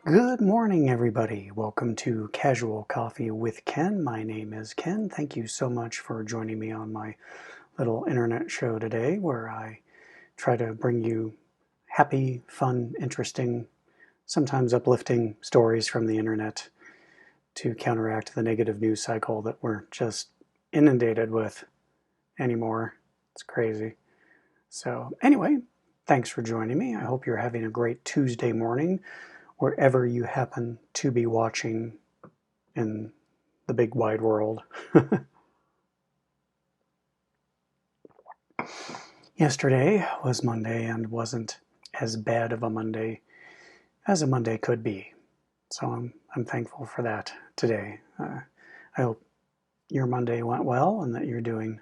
Good morning, everybody. Welcome to Casual Coffee with Ken. My name is Ken. Thank you so much for joining me on my little internet show today, where I try to bring you happy, fun, interesting, sometimes uplifting stories from the internet to counteract the negative news cycle that we're just inundated with anymore. It's crazy. So, anyway, thanks for joining me. I hope you're having a great Tuesday morning, wherever you happen to be watching in the big wide world. Yesterday was Monday and wasn't as bad of a Monday as a Monday could be. So I'm thankful for that today. I hope your Monday went well and that you're doing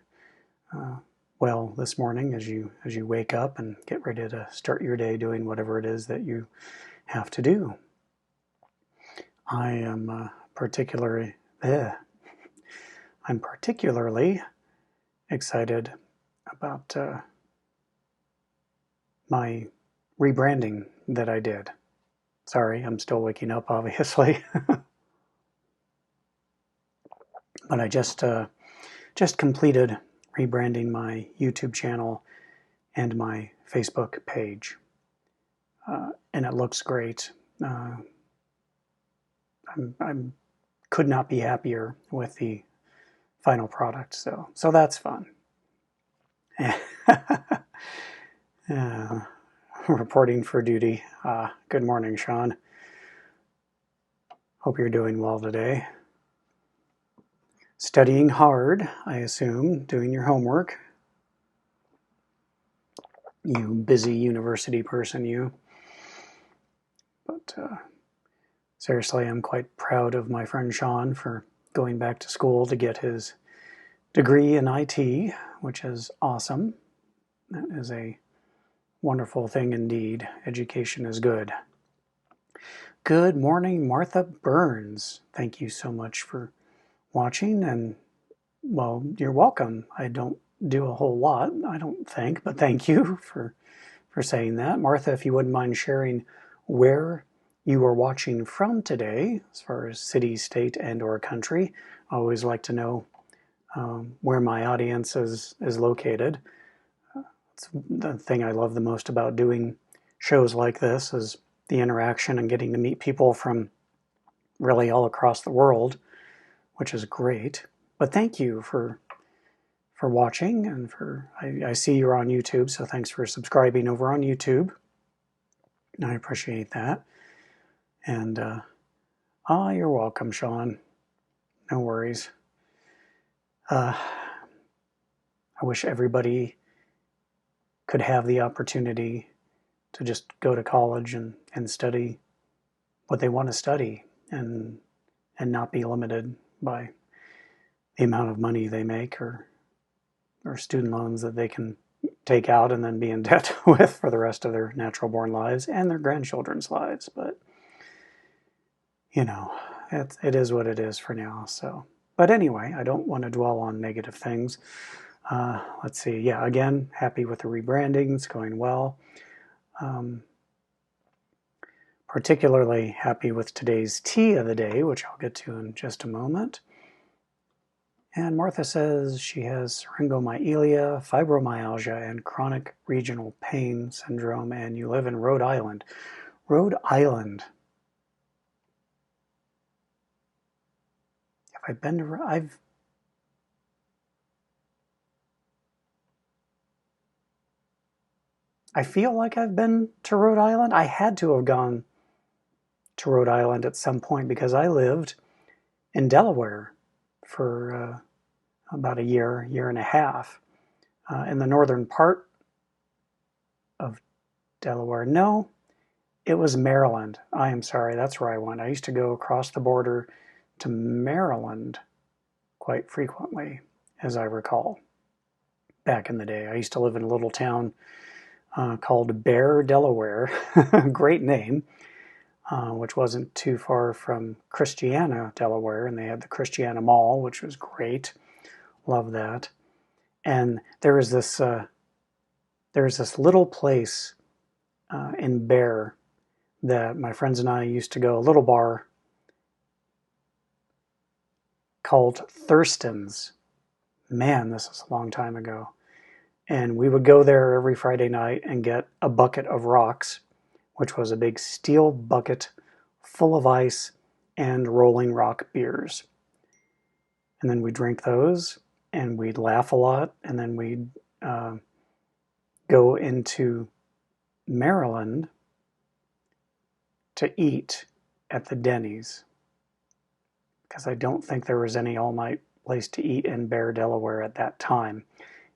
well this morning as you wake up and get ready to start your day doing whatever it is that you have to do. I am particularly excited about my rebranding that I did. Sorry, I'm still waking up, obviously. But I just completed rebranding my YouTube channel and my Facebook page. And it looks great. I could not be happier with the final product, so that's fun. Reporting for duty. Good morning, Sean. Hope you're doing well today. Studying hard, I assume, doing your homework. You busy university person, you. But seriously, I'm quite proud of my friend Sean for going back to school to get his degree in IT, which is awesome. That is a wonderful thing indeed. Education is good. Good morning, Martha Burns. Thank you so much for watching, and well, you're welcome. I don't do a whole lot, I don't think, but thank you for saying that. Martha, if you wouldn't mind sharing where you are watching from today, as far as city, state, and or country. I always like to know where my audience is located. It's the thing I love the most about doing shows like this is the interaction and getting to meet people from really all across the world, which is great. But thank you for watching, and I see you're on YouTube, so thanks for subscribing over on YouTube. I appreciate that. And you're welcome, Sean. No worries. I wish everybody could have the opportunity to just go to college and study what they want to study, and not be limited by the amount of money they make or student loans that they can take out and then be in debt with for the rest of their natural born lives and their grandchildren's lives. But you know, it is what it is for now. So, but anyway, I don't want to dwell on negative things. Let's see. Yeah, again, happy with the rebranding. It's going well. Particularly happy with today's tea of the day, which I'll get to in just a moment. And Martha says she has syringomyelia, fibromyalgia, and chronic regional pain syndrome, and you live in Rhode Island. Rhode Island. Have I been to... I feel like I've been to Rhode Island. I had to have gone to Rhode Island at some point because I lived in Delaware for about a year and a half, in the northern part of Delaware. No, it was Maryland. I am sorry, that's where I went. I used to go across the border to Maryland quite frequently, as I recall. Back in the day, I used to live in a little town called Bear, Delaware. Great name. Which wasn't too far from Christiana, Delaware, and they had the Christiana Mall, which was great. Love that. And there was this little place in Bear that my friends and I used to go, a little bar called Thurston's. Man, this is a long time ago. And we would go there every Friday night and get a bucket of rocks, which was a big steel bucket full of ice and Rolling Rock beers. And then we'd drink those, and we'd laugh a lot, and then we'd go into Maryland to eat at the Denny's, because I don't think there was any all-night place to eat in Bear, Delaware at that time.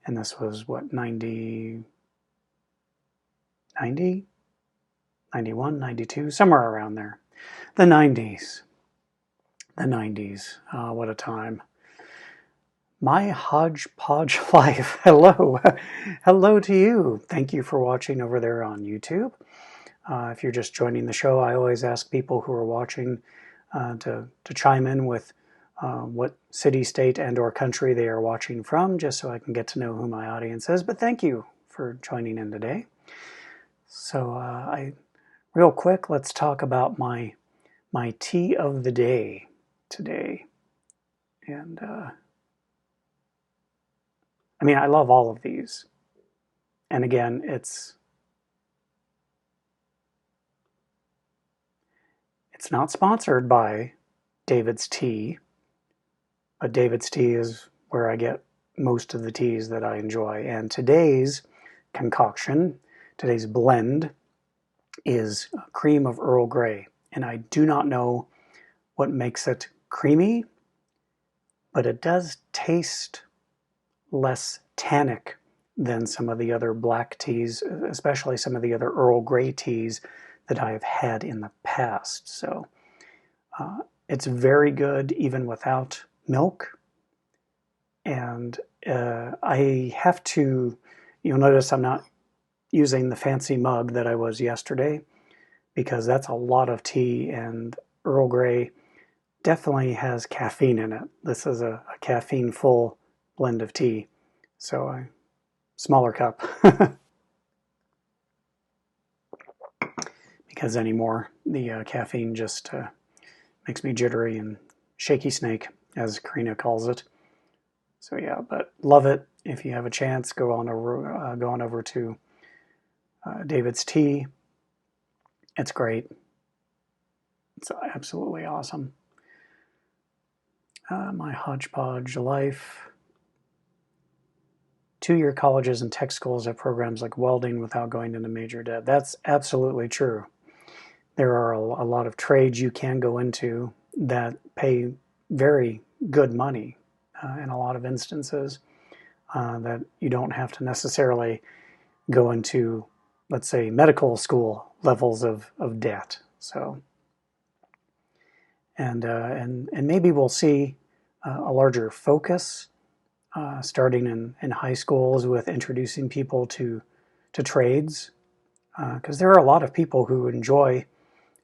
And this was, what, 90, 91, 92, somewhere around there. The 90s. The 90s. What a time. My hodgepodge life. Hello. Hello to you. Thank you for watching over there on YouTube. If you're just joining the show, I always ask people who are watching to chime in with what city, state, and or country they are watching from, just so I can get to know who my audience is. But thank you for joining in today. So real quick, let's talk about my tea of the day today. And I mean, I love all of these. And again, it's not sponsored by David's Tea, but David's Tea is where I get most of the teas that I enjoy. And today's concoction, today's blend, is cream of Earl Grey. And I do not know what makes it creamy, but it does taste less tannic than some of the other black teas, especially some of the other Earl Grey teas that I have had in the past. So it's very good even without milk. And I have to, you'll notice I'm not using the fancy mug that I was yesterday, because that's a lot of tea, and Earl Grey definitely has caffeine in it. This is a caffeine full blend of tea. So a smaller cup. Because anymore, the caffeine just makes me jittery and shaky snake, as Karina calls it. So yeah, but love it. If you have a chance, go on over to David's Tea. It's great. It's absolutely awesome. My hodgepodge life. 2-year colleges and tech schools have programs like welding without going into major debt. That's absolutely true. There are a lot of trades you can go into that pay very good money in a lot of instances, that you don't have to necessarily go into, let's say, medical school levels of debt. So, and maybe we'll see a larger focus starting in high schools with introducing people to trades, because there are a lot of people who enjoy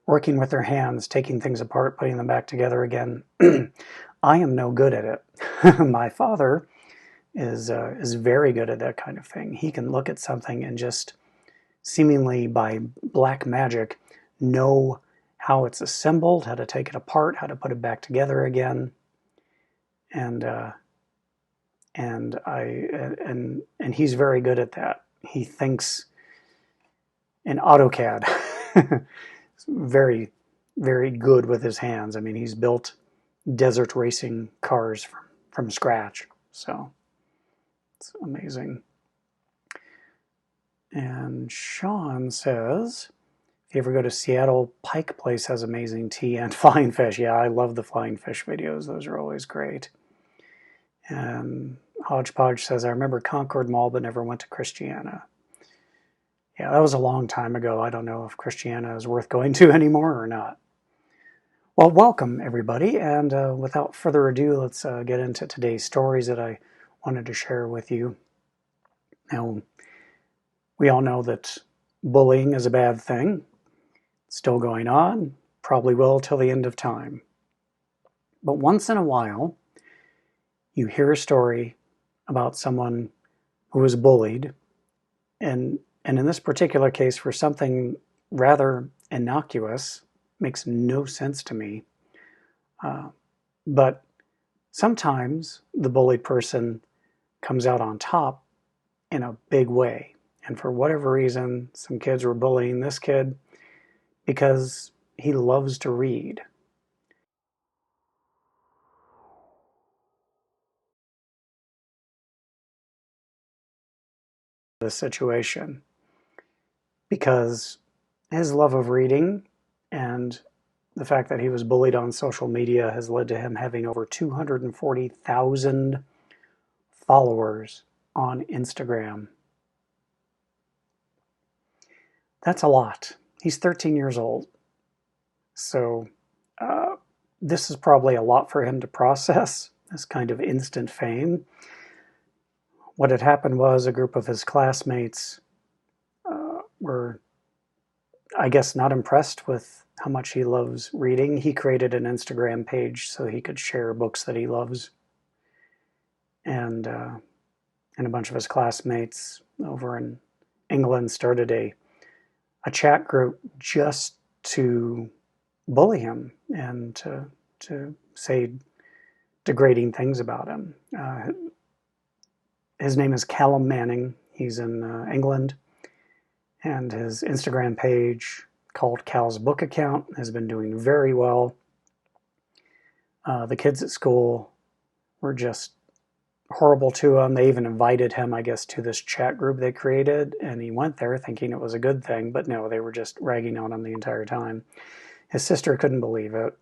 working with their hands, taking things apart, putting them back together again. I am no good at it. My father is very good at that kind of thing. He can look at something and just seemingly by black magic know how it's assembled, how to take it apart, how to put it back together again. And he's very good at that. He thinks in AutoCAD. Very, very good with his hands. I mean, he's built desert racing cars from scratch. So it's amazing. And Sean says, if you ever go to Seattle, Pike Place has amazing tea and flying fish. Yeah, I love the flying fish videos. Those are always great. And Hodgepodge says, I remember Concord Mall, but never went to Christiana. Yeah, that was a long time ago. I don't know if Christiana is worth going to anymore or not. Well, welcome, everybody. And without further ado, let's get into today's stories that I wanted to share with you. Now, we all know that bullying is a bad thing. It's still going on, probably will till the end of time. But once in a while, you hear a story about someone who was bullied, and in this particular case, for something rather innocuous, makes no sense to me. But sometimes the bullied person comes out on top in a big way. And for whatever reason, some kids were bullying this kid because he loves to read. The situation, because his love of reading and the fact that he was bullied on social media has led to him having over 240,000 followers on Instagram. That's a lot. He's 13 years old. So this is probably a lot for him to process, this kind of instant fame. What had happened was a group of his classmates were, I guess, not impressed with how much he loves reading. He created an Instagram page so he could share books that he loves. And a bunch of his classmates over in England started a chat group just to bully him and to say degrading things about him. His name is Callum Manning. He's in England, and his Instagram page, called Cal's Book Account, has been doing very well. The kids at school were just horrible to him. They even invited him, I guess, to this chat group they created, and he went there thinking it was a good thing, but no, they were just ragging on him the entire time. His sister couldn't believe it,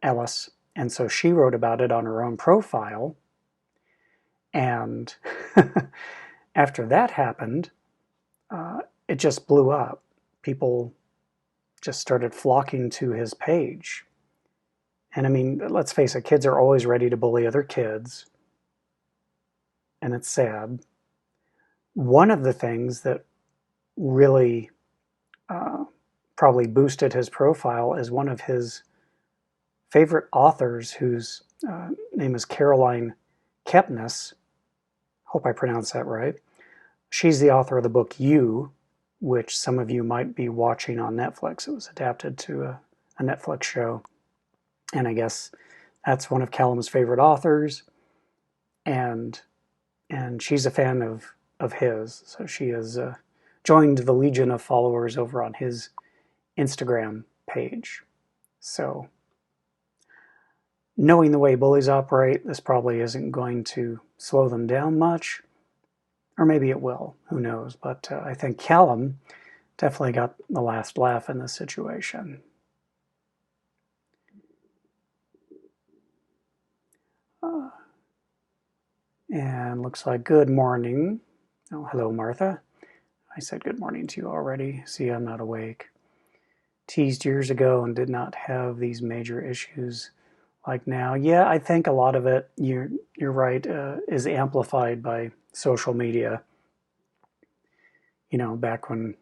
Alice, and so she wrote about it on her own profile. And after that happened, it just blew up. People just started flocking to his page. And I mean, let's face it, kids are always ready to bully other kids. And it's sad. One of the things that really probably boosted his profile is one of his favorite authors, whose name is Caroline Kepnes. Hope I pronounced that right. She's the author of the book You, which some of you might be watching on Netflix. It was adapted to a Netflix show. And I guess that's one of Callum's favorite authors. And she's a fan of his. So she has joined the legion of followers over on his Instagram page. So knowing the way bullies operate, this probably isn't going to slow them down much. Or maybe it will. Who knows? But I think Callum definitely got the last laugh in this situation. And looks like good morning. Oh, hello, Martha. I said good morning to you already. See, I'm not awake. Teased years ago and did not have these major issues like now. Yeah, I think a lot of it, you're right, is amplified by social media. You know, back when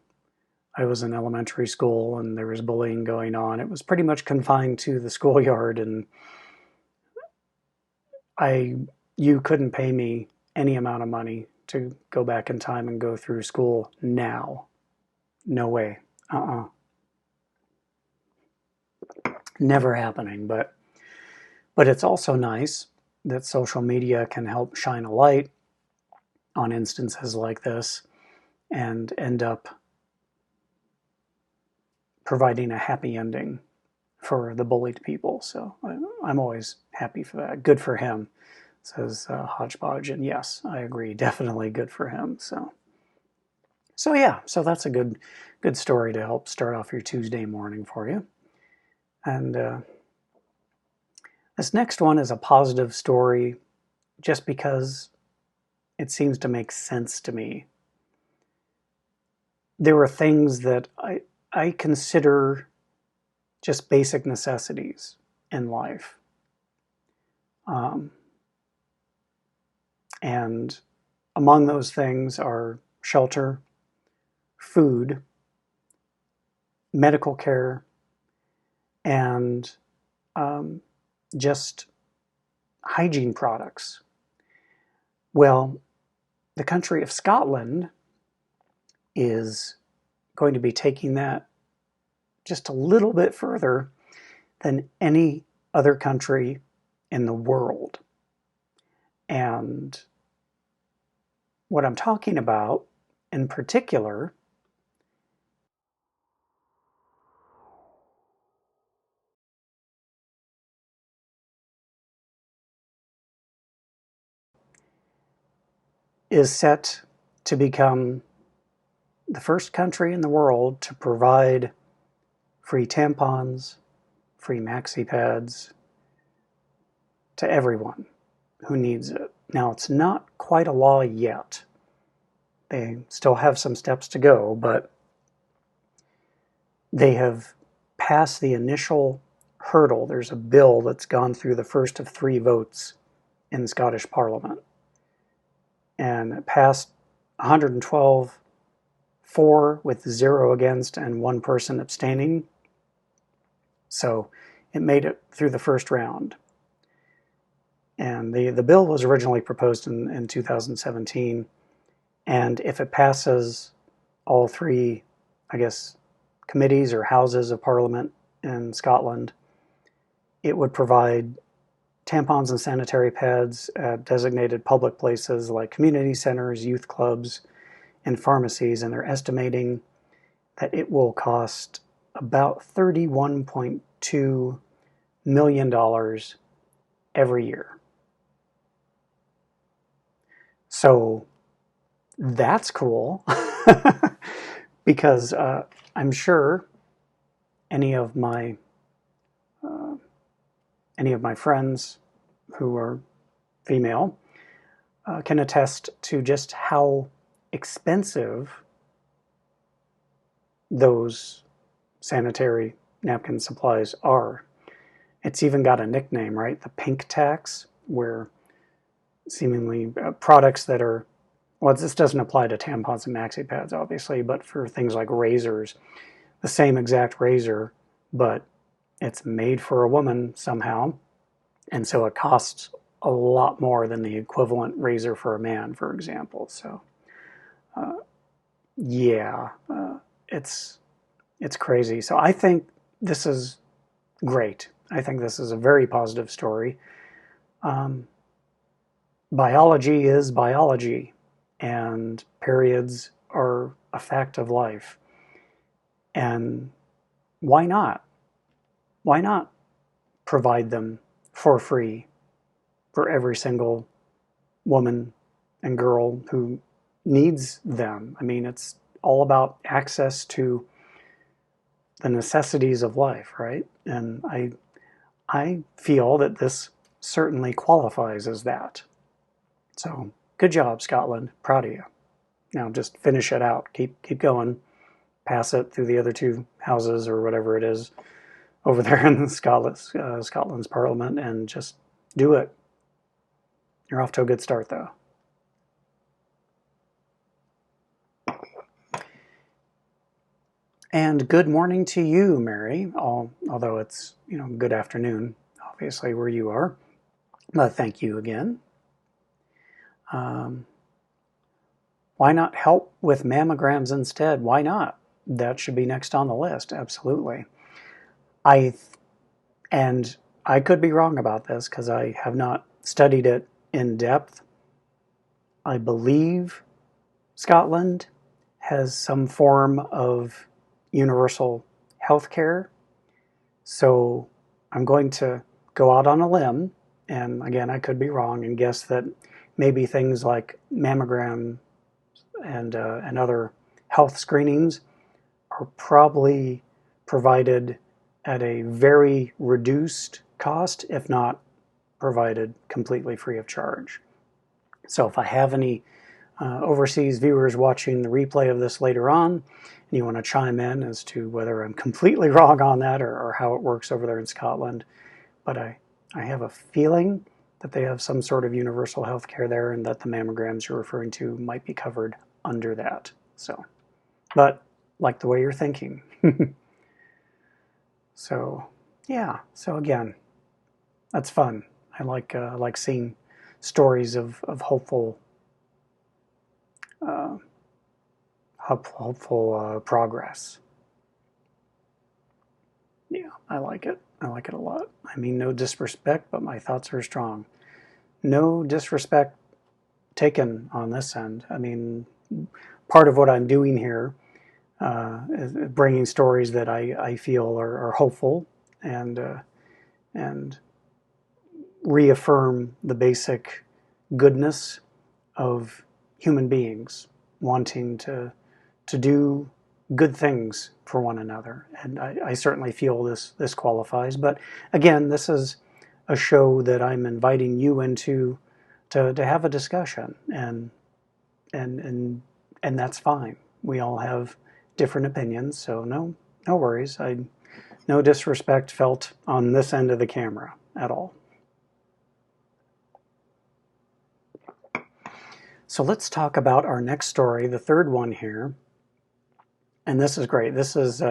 I was in elementary school and there was bullying going on, it was pretty much confined to the schoolyard, and you couldn't pay me any amount of money to go back in time and go through school now. No way. Never happening. But it's also nice that social media can help shine a light on instances like this and end up providing a happy ending for the bullied people. So I'm always happy for that. Good for him, says Hodgepodge. And yes, I agree. Definitely good for him. So yeah, so that's a good story to help start off your Tuesday morning for you. And this next one is a positive story just because it seems to make sense to me. There are things that I consider just basic necessities in life. And among those things are shelter, food, medical care, and just hygiene products. Well, the country of Scotland is going to be taking that just a little bit further than any other country in the world. And what I'm talking about in particular is set to become the first country in the world to provide free tampons, free maxi pads to everyone who needs it. Now, it's not quite a law yet. They still have some steps to go, but they have passed the initial hurdle. There's a bill that's gone through the first of 3 votes in the Scottish Parliament, and it passed 112 for, with 0 against and 1 person abstaining. So it made it through the first round. And the bill was originally proposed in 2017. And if it passes all 3, I guess, committees or houses of parliament in Scotland, it would provide tampons and sanitary pads at designated public places like community centers, youth clubs, and pharmacies. And they're estimating that it will cost about $31.2 million every year. So that's cool, because I'm sure any of my friends who are female can attest to just how expensive those sanitary napkin supplies are. It's even got a nickname, right? The pink tax, where seemingly products that are, well, this doesn't apply to tampons and maxi pads, obviously, but for things like razors, the same exact razor, but it's made for a woman somehow, and so it costs a lot more than the equivalent razor for a man, for example. So, yeah, it's crazy. So I think this is great. I think this is a very positive story. Biology is biology, and periods are a fact of life. And why not? Why not provide them for free for every single woman and girl who needs them? I mean, it's all about access to the necessities of life, right? And I feel that this certainly qualifies as that. So good job, Scotland. Proud of you. Now just finish it out. Keep going. Pass it through the other 2 houses or whatever it is over there in Scotland's Parliament, and just do it. You're off to a good start, though. And good morning to you, Mary. Although it's good afternoon, obviously, where you are. But thank you again. Why not help with mammograms instead? Why not? That should be next on the list. Absolutely. And I could be wrong about this because I have not studied it in depth. I believe Scotland has some form of universal health care. So I'm going to go out on a limb, and again, I could be wrong, and guess that maybe things like mammogram and other health screenings are probably provided at a very reduced cost, if not provided completely free of charge. So if I have any overseas viewers watching the replay of this later on, and you want to chime in as to whether I'm completely wrong on that or how it works over there in Scotland, but I have a feeling that they have some sort of universal health care there, and that the mammograms you're referring to might be covered under that. So, but like the way you're thinking. So, yeah. So again, that's fun. I like seeing stories of hopeful progress. Yeah, I like it. I like it a lot. I mean, no disrespect, but my thoughts are strong. No disrespect taken on this end. I mean, part of what I'm doing here is bringing stories that I feel are hopeful and reaffirm the basic goodness of human beings wanting to do good things for one another. And I certainly feel this qualifies. But again, this is a show that I'm inviting you into to have a discussion, and and and that's fine. We all have different opinions, so no worries. No disrespect felt on this end of the camera at all. So let's talk about our next story, the third one here. And this is great. This is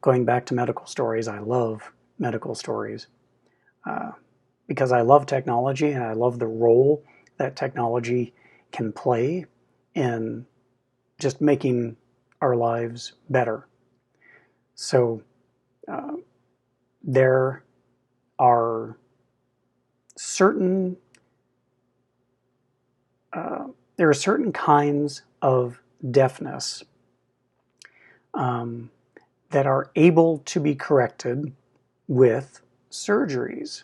going back to medical stories. I love medical stories because I love technology and I love the role that technology can play in just making our lives better. So there are certain there are certain kinds of deafness that are able to be corrected with surgeries.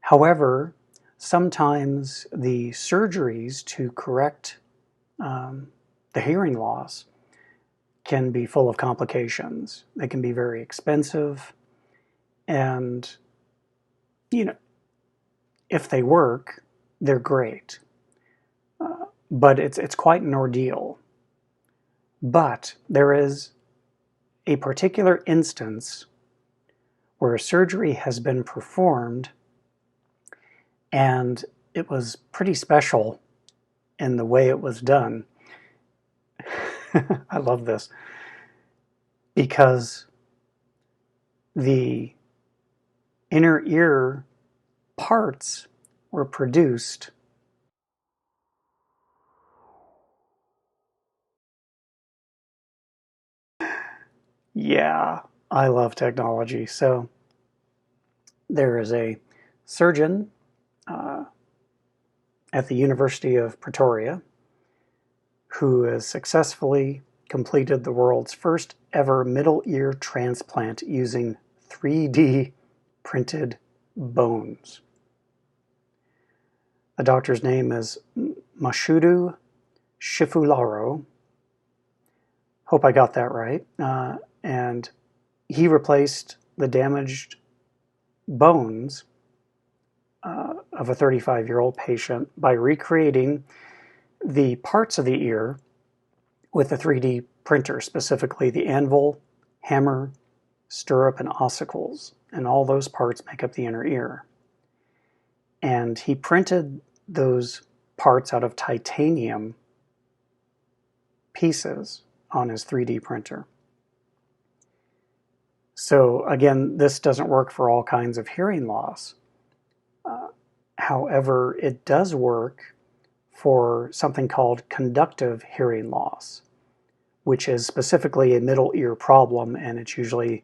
However, sometimes the surgeries to correct the hearing loss can be full of complications. They can be very expensive, and you know, if they work, they're great. But it's quite an ordeal. But there is a particular instance where a surgery has been performed and it was pretty special in the way it was done. I love this because the inner ear parts were produced. Yeah, I love technology. So there is a surgeon uh, at the University of Pretoria who has successfully completed the world's first ever middle ear transplant using 3D printed bones. The doctor's name is Mashudu Shifularo. Hope I got that right. And he replaced the damaged bones of a 35-year-old patient by recreating the parts of the ear with a 3D printer, specifically the anvil, hammer, stirrup, and ossicles. And all those parts make up the inner ear. And he printed those parts out of titanium pieces on his 3D printer. So again, this doesn't work for all kinds of hearing loss. However, it does work for something called conductive hearing loss, which is specifically a middle ear problem, and it's usually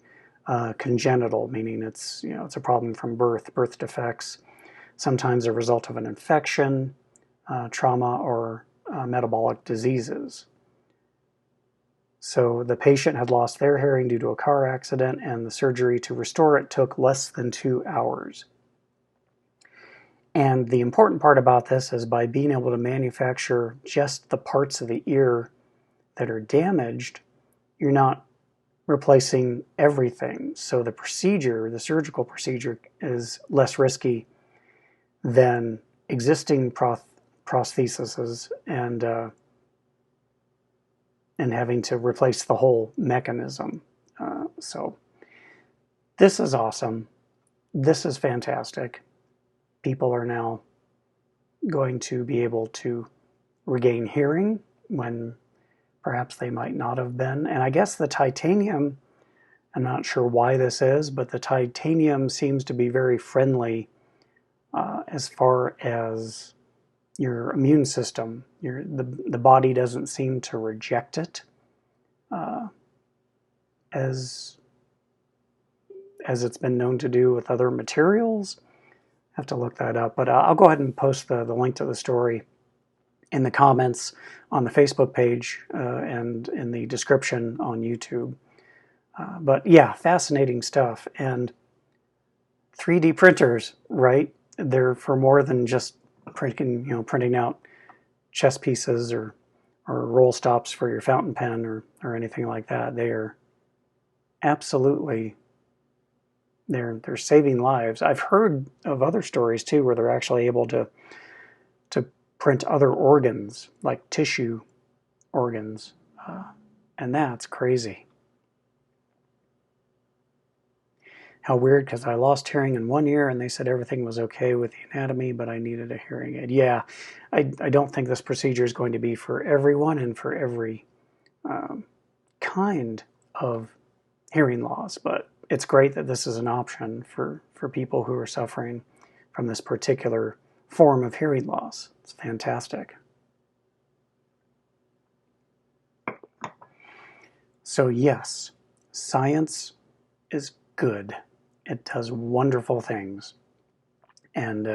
congenital, meaning it's a problem from birth defects, sometimes a result of an infection, trauma, or metabolic diseases. So the patient had lost their hearing due to a car accident, and the surgery to restore it took less than 2 hours. And the important part about this is by being able to manufacture just the parts of the ear that are damaged, you're not replacing everything. So the procedure, the surgical procedure, is less risky than existing prostheses and having to replace the whole mechanism. So this is awesome. This is fantastic. People are now going to be able to regain hearing when perhaps they might not have been. And I guess the titanium, I'm not sure why this is, but the titanium seems to be very friendly as far as your immune system. The body doesn't seem to reject it as as it's been known to do with other materials. I have to look that up, but I'll go ahead and post the link to the story in the comments on the Facebook page and in the description on YouTube. But yeah, fascinating stuff. And 3D printers, right? They're for more than just printing out chess pieces or roll stops for your fountain pen or anything like that. They are absolutely, they're saving lives. I've heard of other stories too where they're actually able to print other organs, like tissue organs, and that's crazy. How weird, because I lost hearing in 1 year and they said everything was okay with the anatomy, but I needed a hearing aid. Yeah, I don't think this procedure is going to be for everyone and for every kind of hearing loss, but it's great that this is an option for people who are suffering from this particular form of hearing loss. It's fantastic. So yes, science is good. It does wonderful things. And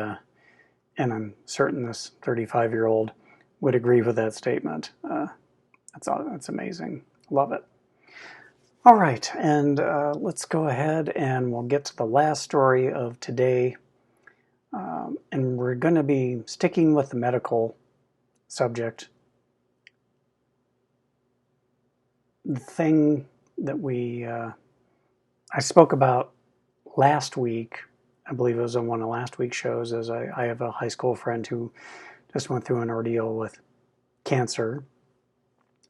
I'm certain this 35-year-old would agree with that statement. That's amazing. Love it. All right, and let's go ahead and we'll get to the last story of today. And we're going to be sticking with the medical subject. The thing that I spoke about last week, I believe it was on one of last week's shows, is I have a high school friend who just went through an ordeal with cancer.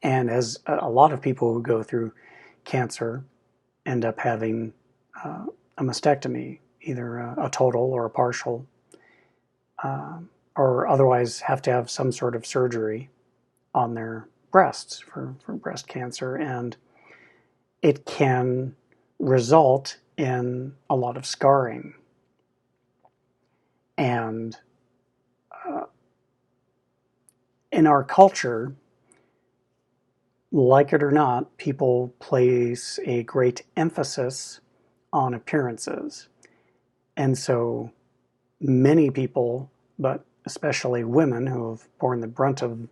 And as a lot of people who go through cancer end up having a mastectomy, either a total or a partial, or otherwise have to have some sort of surgery on their breasts for breast cancer. And it can result in a lot of scarring. And in our culture, like it or not, people place a great emphasis on appearances. And so many people, but especially women who have borne the brunt of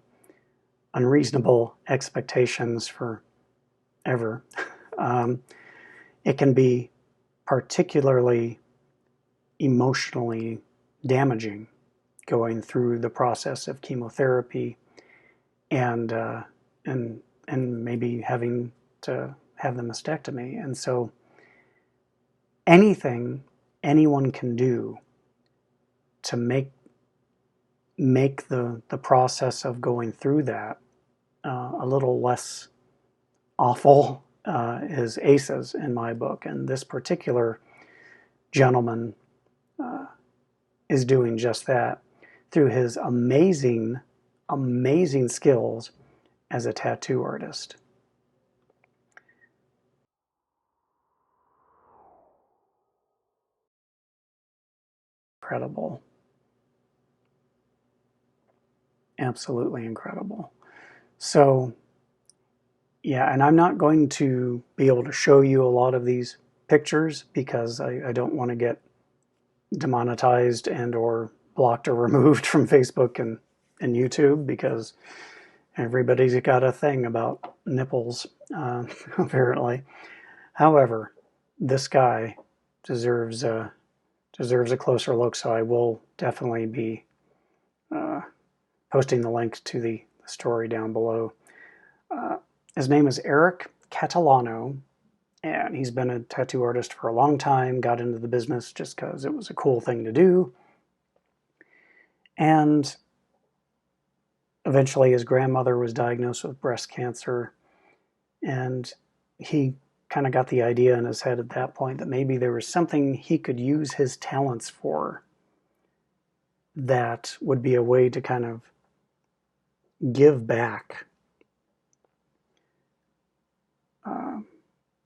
unreasonable expectations forever, it can be particularly emotionally damaging going through the process of chemotherapy and maybe having to have the mastectomy. And so anything anyone can do to make the process of going through that a little less awful is aces in my book. And this particular gentleman is doing just that through his amazing skills as a tattoo artist. Incredible. Absolutely incredible. So, yeah, and I'm not going to be able to show you a lot of these pictures because I don't want to get demonetized and or blocked or removed from Facebook and YouTube, because everybody's got a thing about nipples, apparently. However, this guy deserves a closer look, so I will definitely be posting the link to the story down below. His name is Eric Catalano, and he's been a tattoo artist for a long time, got into the business just because it was a cool thing to do. And eventually his grandmother was diagnosed with breast cancer, and he kind of got the idea in his head at that point that maybe there was something he could use his talents for that would be a way to kind of give back.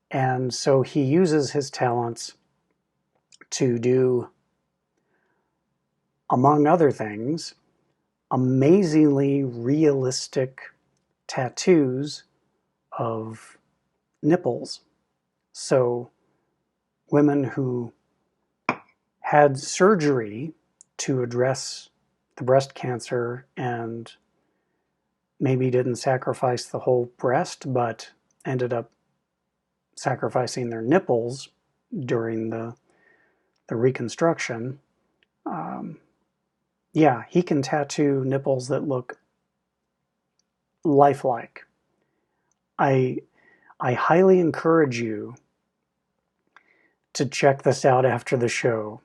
And so he uses his talents to do, among other things, amazingly realistic tattoos of nipples. So women who had surgery to address the breast cancer and maybe didn't sacrifice the whole breast, but ended up sacrificing their nipples during the reconstruction. Yeah, he can tattoo nipples that look lifelike. I highly encourage you to check this out after the show,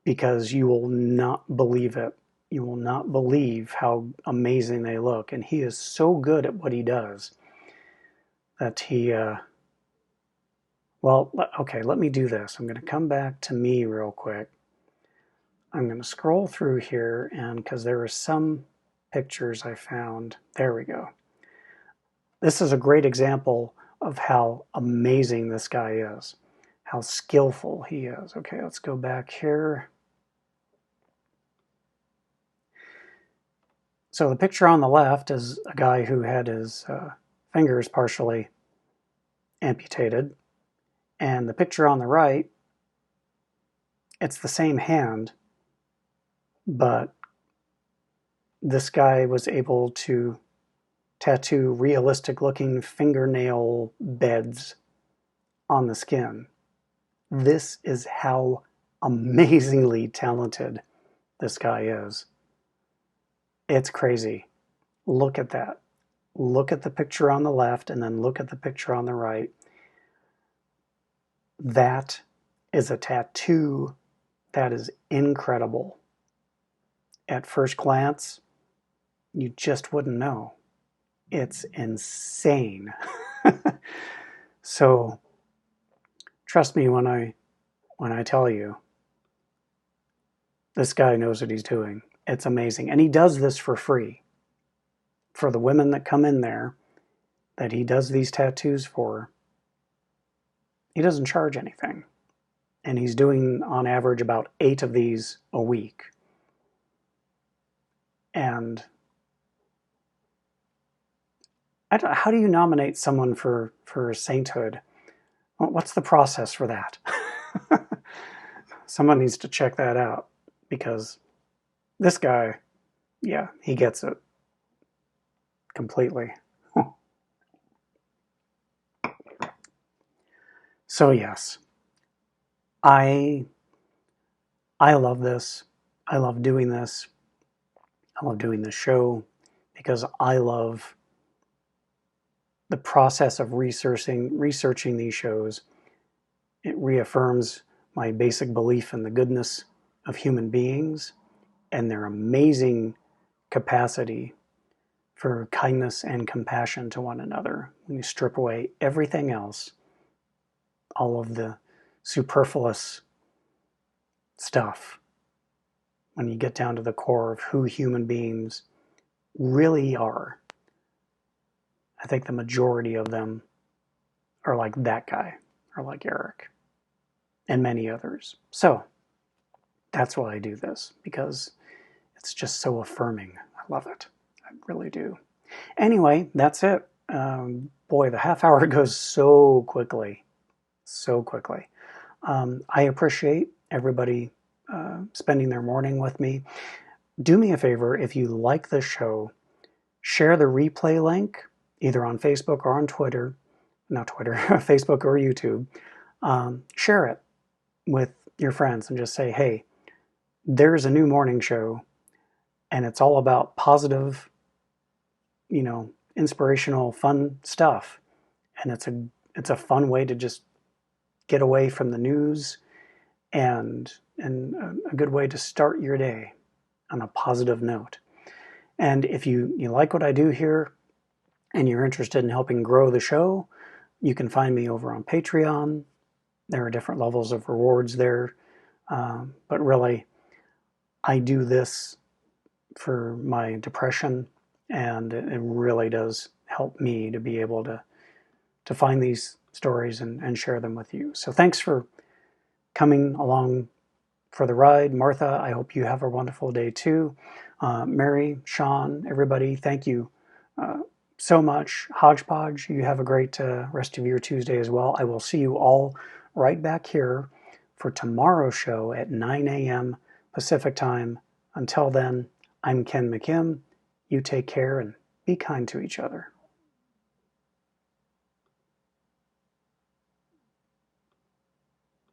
because you will not believe it. You will not believe how amazing they look. And he is so good at what he does that he, well, okay, let me do this. I'm going to come back to me real quick. I'm going to scroll through here, and because there are some pictures I found. There we go. This is a great example of how amazing this guy is, how skillful he is. Okay, let's go back here. So the picture on the left is a guy who had his fingers partially amputated. And the picture on the right, it's the same hand, but this guy was able to tattoo realistic looking fingernail beds on the skin. This is how amazingly talented this guy is. It's crazy. Look at that. Look at the picture on the left and then look at the picture on the right. That is a tattoo that is incredible. At first glance, you just wouldn't know. It's insane. So trust me when I tell you, this guy knows what he's doing. It's amazing. And he does this for free. For the women that come in there that he does these tattoos for, he doesn't charge anything. And he's doing on average about 8 of these a week. And how do you nominate someone for sainthood? What's the process for that? Someone needs to check that out, because this guy, yeah, he gets it completely. So yes, I love this. I love doing this. I love doing this show because I love the process of researching these shows. It reaffirms my basic belief in the goodness of human beings and their amazing capacity for kindness and compassion to one another. When you strip away everything else, all of the superfluous stuff, when you get down to the core of who human beings really are, I think the majority of them are like that guy, or like Eric, and many others. So that's why I do this, because it's just so affirming. I love it. I really do. Anyway, that's it. Boy, the half hour goes so quickly. So quickly. I appreciate everybody spending their morning with me. Do me a favor, if you like this show, share the replay link either on Facebook or on Twitter. Not Twitter, Facebook or YouTube. Share it with your friends and just say, hey, there's a new morning show and it's all about positive, inspirational, fun stuff. And it's a fun way to just get away from the news, and a good way to start your day on a positive note. And if you like what I do here and you're interested in helping grow the show, you can find me over on Patreon. There are different levels of rewards there. But really, I do this for my depression, and it really does help me to be able to find these stories and share them with you. So thanks for coming along for the ride. Martha, I hope you have a wonderful day too. Mary, Sean, everybody, thank you so much. Hodgepodge, you have a great rest of your Tuesday as well. I will see you all right back here for tomorrow's show at 9 a.m. Pacific time. Until then, I'm Ken McKim. You take care and be kind to each other.